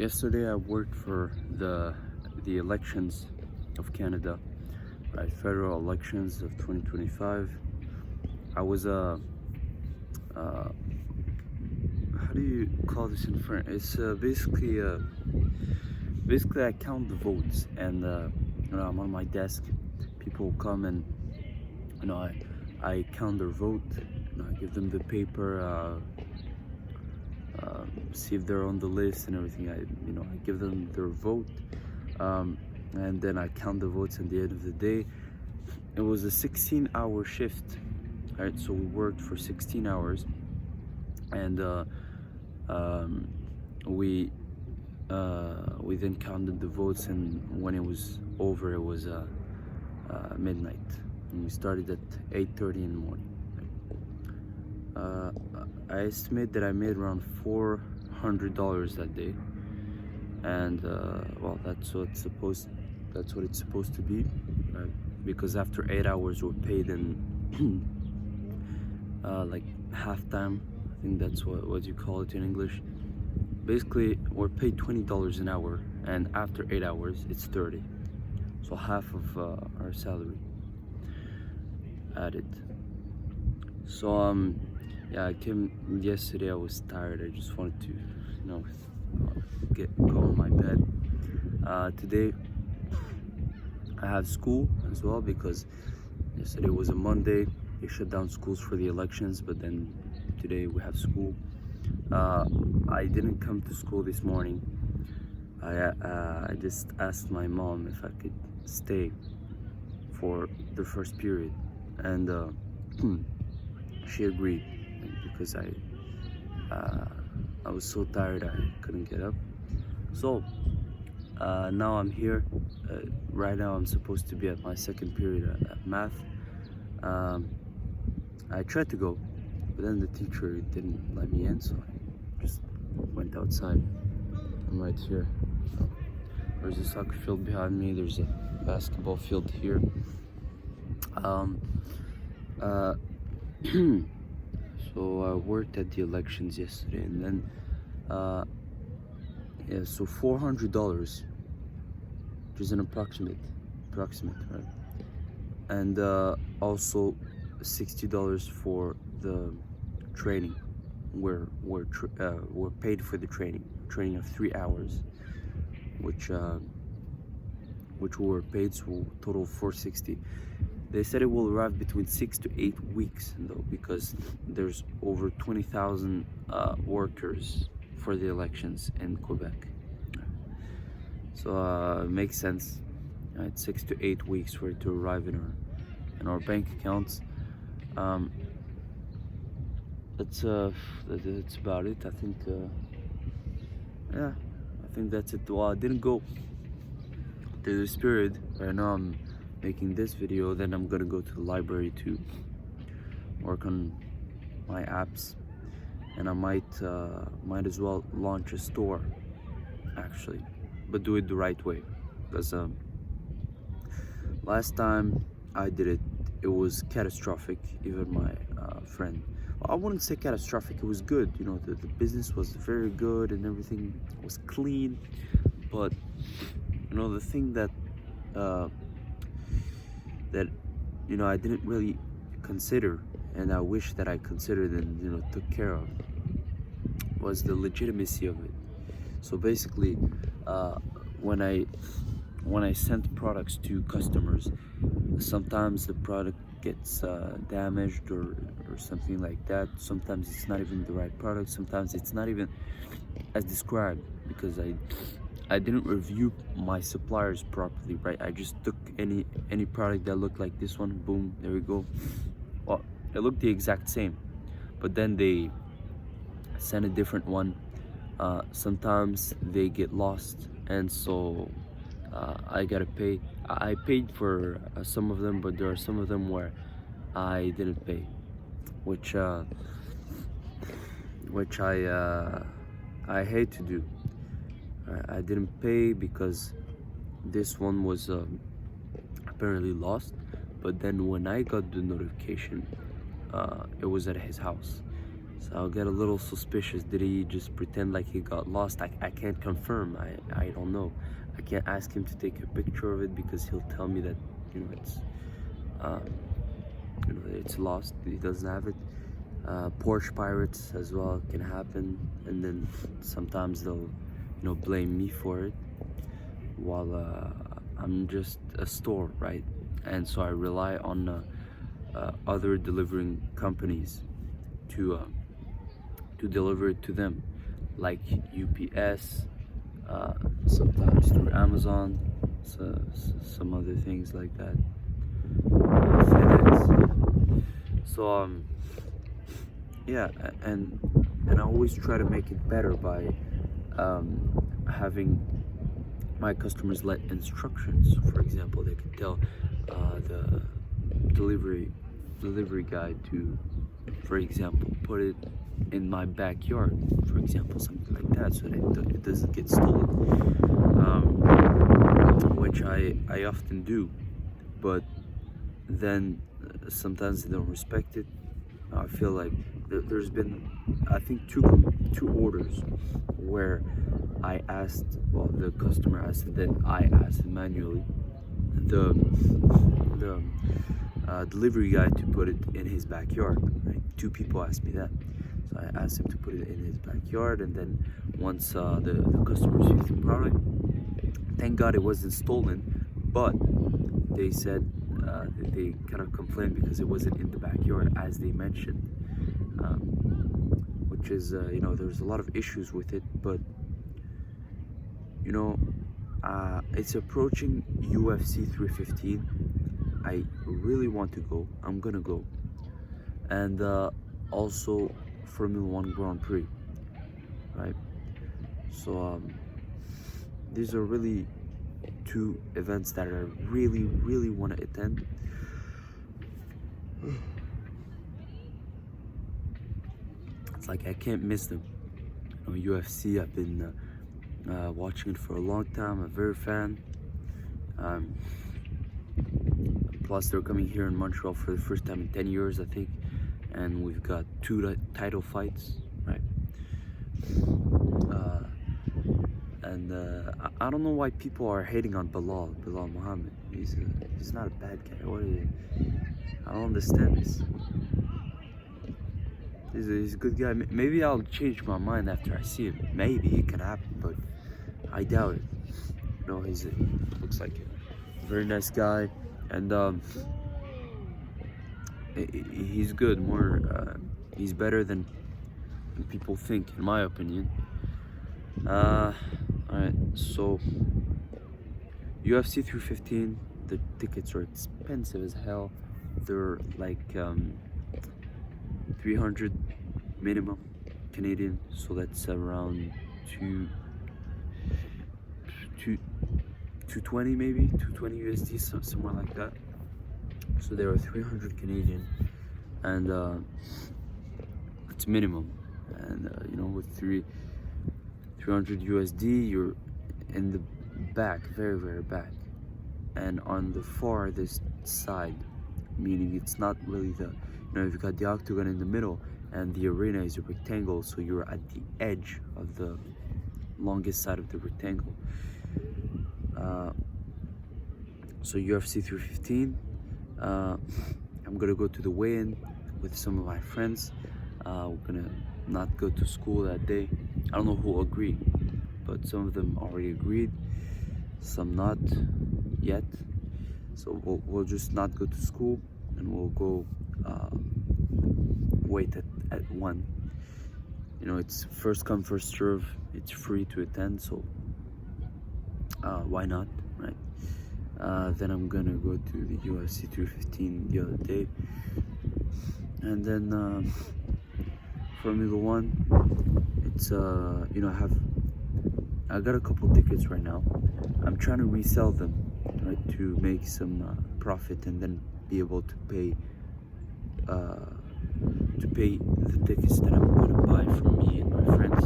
Yesterday I worked for the elections of Canada, right? Federal elections of 2025. I was how do you call this in French? It's basically I count the votes, and I'm on my desk. People come and I count their vote. I give them the paper. See if they're on the list and everything. I give them their vote, and then I count the votes at the end of the day. It was a 16-hour shift, right? So we worked for 16 hours, and we then counted the votes, and when it was over, it was midnight, and we started at 8:30 in the morning. I estimate that I made around $400 that day, and well, that's what it's supposed to be, right? Because after 8 hours we're paid in like halftime. I think that's what you call it in English. Basically, we're paid $20 an hour, and after 8 hours it's 30, so half of our salary added. So yeah, I came yesterday. I was tired. I just wanted to go on my bed. Today I have school as well, because yesterday was a Monday. They shut down schools for the elections, but then today we have school. I didn't come to school this morning. I just asked my mom if I could stay for the first period, and she agreed, because I was so tired I couldn't get up. So now I'm here. Right now I'm supposed to be at my second period at math. I tried to go, but then the teacher didn't let me in, so I just went outside. I'm right here. There's a soccer field behind me. There's a basketball field here. So I worked at the elections yesterday, and then yeah, so $400, which is an approximate, right? And also $60 for the training. We're paid for the training of 3 hours, which we were paid, so total $460. They said it will arrive between 6 to 8 weeks, though, because there's over 20,000 workers for the elections in Quebec. So it makes sense. It's 6 to 8 weeks for it to arrive in our bank accounts. That's about it. I think yeah, I think that's it. Well, I didn't go to this period. Right now I'm making this video, then I'm gonna go to the library to work on my apps, and I might as well launch a store, actually, but do it the right way, because last time I did it, it was catastrophic. Even my friend, well, I wouldn't say catastrophic, it was good. The business was very good and everything was clean, but the thing that I didn't really consider, and I wish that I considered and took care of, was the legitimacy of it. So basically, when I sent products to customers, sometimes the product gets damaged or something like that. Sometimes it's not even the right product. Sometimes it's not even as described, because I didn't review my suppliers properly, right? I just took any product that looked like this one, boom, there we go. Well, it looked the exact same, but then they send a different one. Sometimes they get lost, and so I gotta pay. I paid for some of them, but there are some of them where I didn't pay, which I hate to do. I didn't pay because this one was apparently lost, but then when I got the notification, it was at his house. So I'll get a little suspicious. Did he just pretend like he got lost? I can't confirm. I don't know. I can't ask him to take a picture of it because he'll tell me that it's um, it's lost. He doesn't have it. Porsche pirates as well can happen, and then sometimes they'll blame me for it while I'm just a store, right? And so I rely on other delivering companies to deliver it to them, like UPS, sometimes through Amazon, so, some other things like that, FedEx. So yeah, and I always try to make it better by having my customers let instructions. So for example, they could tell the delivery guy to, for example, put it in my backyard, for example, something like that, so that it doesn't get stolen, which I often do. But then sometimes they don't respect it. I feel like there's been, I think, two orders where I asked, well, the customer asked, and then I asked manually the delivery guy to put it in his backyard. Right? Two people asked me that, so I asked him to put it in his backyard, and then once the customer received the product, thank God it wasn't stolen, but they said they kind of complained because it wasn't in the backyard as they mentioned, which is there's a lot of issues with it, but it's approaching UFC 315. I really want to go. I'm gonna go. And also Formula 1 Grand Prix, right? So these are really two events that I really want to attend. It's like I can't miss them. UFC, I've been watching it for a long time. I'm a very fan. Plus they're coming here in Montreal for the first time in 10 years, I think, and we've got two title fights, right? I don't know why people are hating on Bilal Muhammad. He's not a bad guy. What is it? I don't understand this. He's a good guy. Maybe I'll change my mind after I see him. Maybe it can happen, but I doubt it. He looks like a very nice guy, and he's good. He's better than people think, in my opinion. Alright, so UFC 315, the tickets are expensive as hell. They're like 300 minimum Canadian, so that's around 220 maybe, 220 USD, somewhere like that. So there are 300 Canadian, and it's minimum. And with 300 USD, you're in the back, very back, and on the farthest side, meaning it's not really you've got the octagon in the middle, and the arena is a rectangle, so you're at the edge of the longest side of the rectangle. So UFC 315, I'm gonna go to the weigh-in with some of my friends. We're gonna not go to school that day. I don't know who will agree, but some of them already agreed, some not yet. So we'll just not go to school, and we'll go wait at 1. It's first come, first serve. It's free to attend, so why not, right? Then I'm gonna go to the UFC 315 the other day, and then Formula 1. It's I got a couple tickets right now. I'm trying to resell them, right, to make some profit, and then be able to pay the tickets that I'm gonna buy for me and my friends.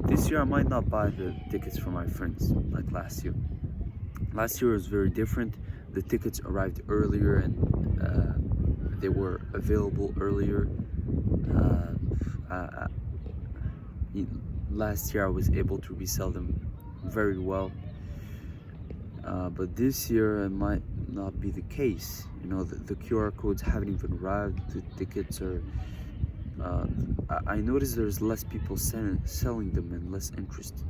This year I might not buy the tickets for my friends like last year. Last year was very different. The tickets arrived earlier, and they were available earlier, Uh, I, I, Last year I was able to resell them very well, but this year it might not be the case. You know, the QR codes haven't even arrived. The tickets are. I noticed there's less people selling them and less interest.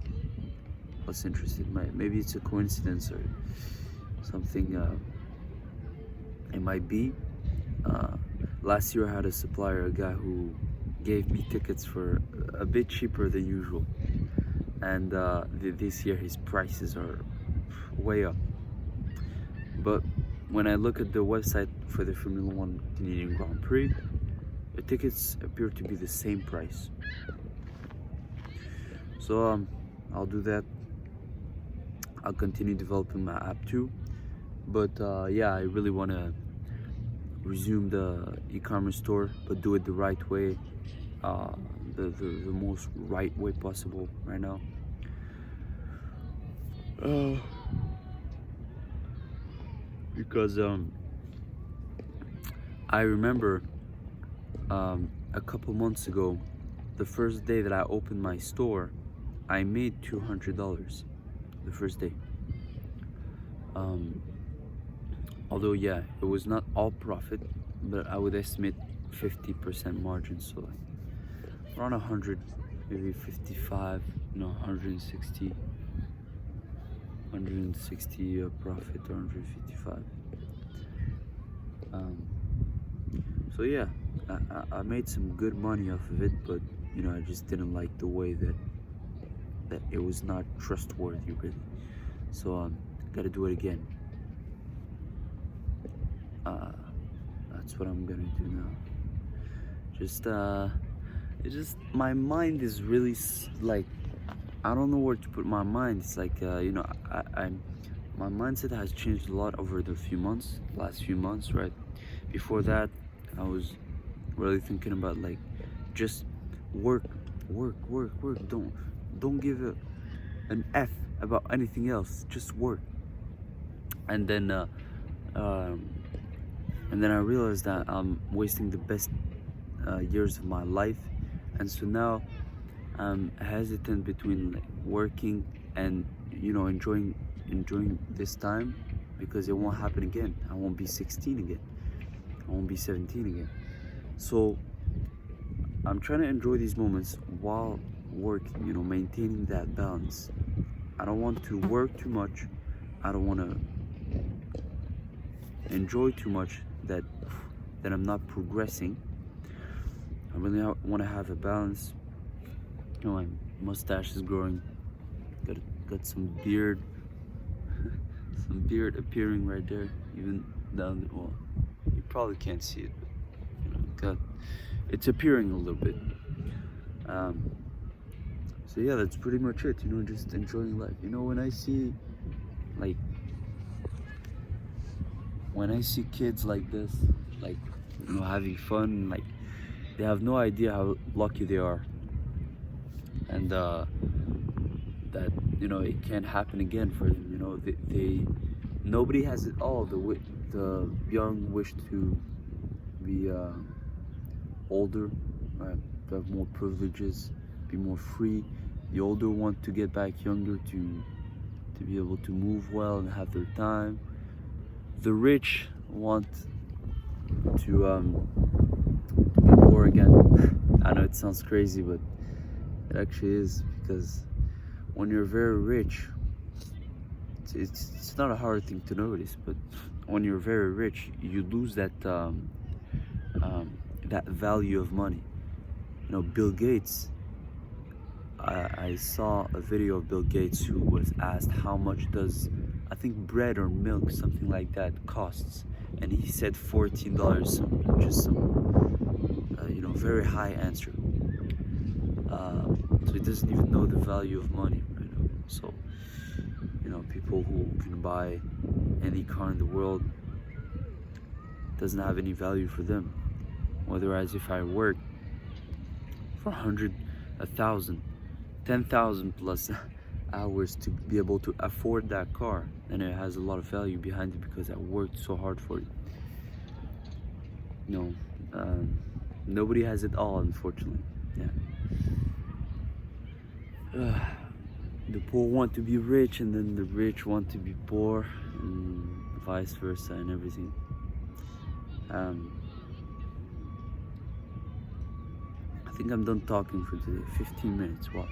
Less interested. Maybe it's a coincidence or something. It might be. Uh, Last year I had a supplier, a guy who gave me tickets for a bit cheaper than usual, and this year his prices are way up. But when I look at the website for the Formula One Canadian Grand Prix, the tickets appear to be the same price. So I'll do that. I'll continue developing my app too. But yeah, I really want to resume the e-commerce store, but do it the right way, the most right way possible right now. Because I remember a couple months ago, the first day that I opened my store, I made $200 the first day. Although yeah, it was not all profit, but I would estimate 50% margin, so like around 100, maybe 55, 160 profit, or 155. So yeah, I made some good money off of it, but I just didn't like the way that it was not trustworthy really. So gotta do it again. That's what I'm gonna do now. It's just my mind is really like, I don't know where to put my mind. It's like my mindset has changed a lot over the last few months, right? Before that, I was really thinking about like just work. Don't give an F about anything else. Just work. And then I realized that I'm wasting the best years of my life, and so now I'm hesitant between like working and enjoying this time, because it won't happen again. I won't be 16 again. I won't be 17 again. So I'm trying to enjoy these moments while working, maintaining that balance. I don't want to work too much. I don't want to enjoy too much that I'm not progressing. I really want to have a balance. My mustache is growing. Got some beard, some beard appearing right there, even down the wall. You probably can't see it, but it's appearing a little bit. So yeah, that's pretty much it. Just enjoying life. When I see kids like this, like having fun, like they have no idea how lucky they are, and that it can't happen again for them. They nobody has it all. The young wish to be older, right? To have more privileges, be more free. The older want to get back younger to be able to move well and have their time. The rich want to be poor again. I know it sounds crazy, but it actually is, because when you're very rich, it's not a hard thing to notice, but when you're very rich, you lose that that value of money. Bill Gates, I saw a video of Bill Gates who was asked how much does, I think, bread or milk, something like that, costs, and he said $14. Just some very high answer. So he doesn't even know the value of money, right? So people who can buy any car in the world, doesn't have any value for them. Whereas if I work for 100, 1,000, 10,000 plus hours to be able to afford that car, then it has a lot of value behind it, because I worked so hard for it. Nobody has it all, unfortunately. Yeah. The poor want to be rich, and then the rich want to be poor, and vice versa, and everything. I think I'm done talking for today. 15 minutes. Wow,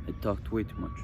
I talked way too much.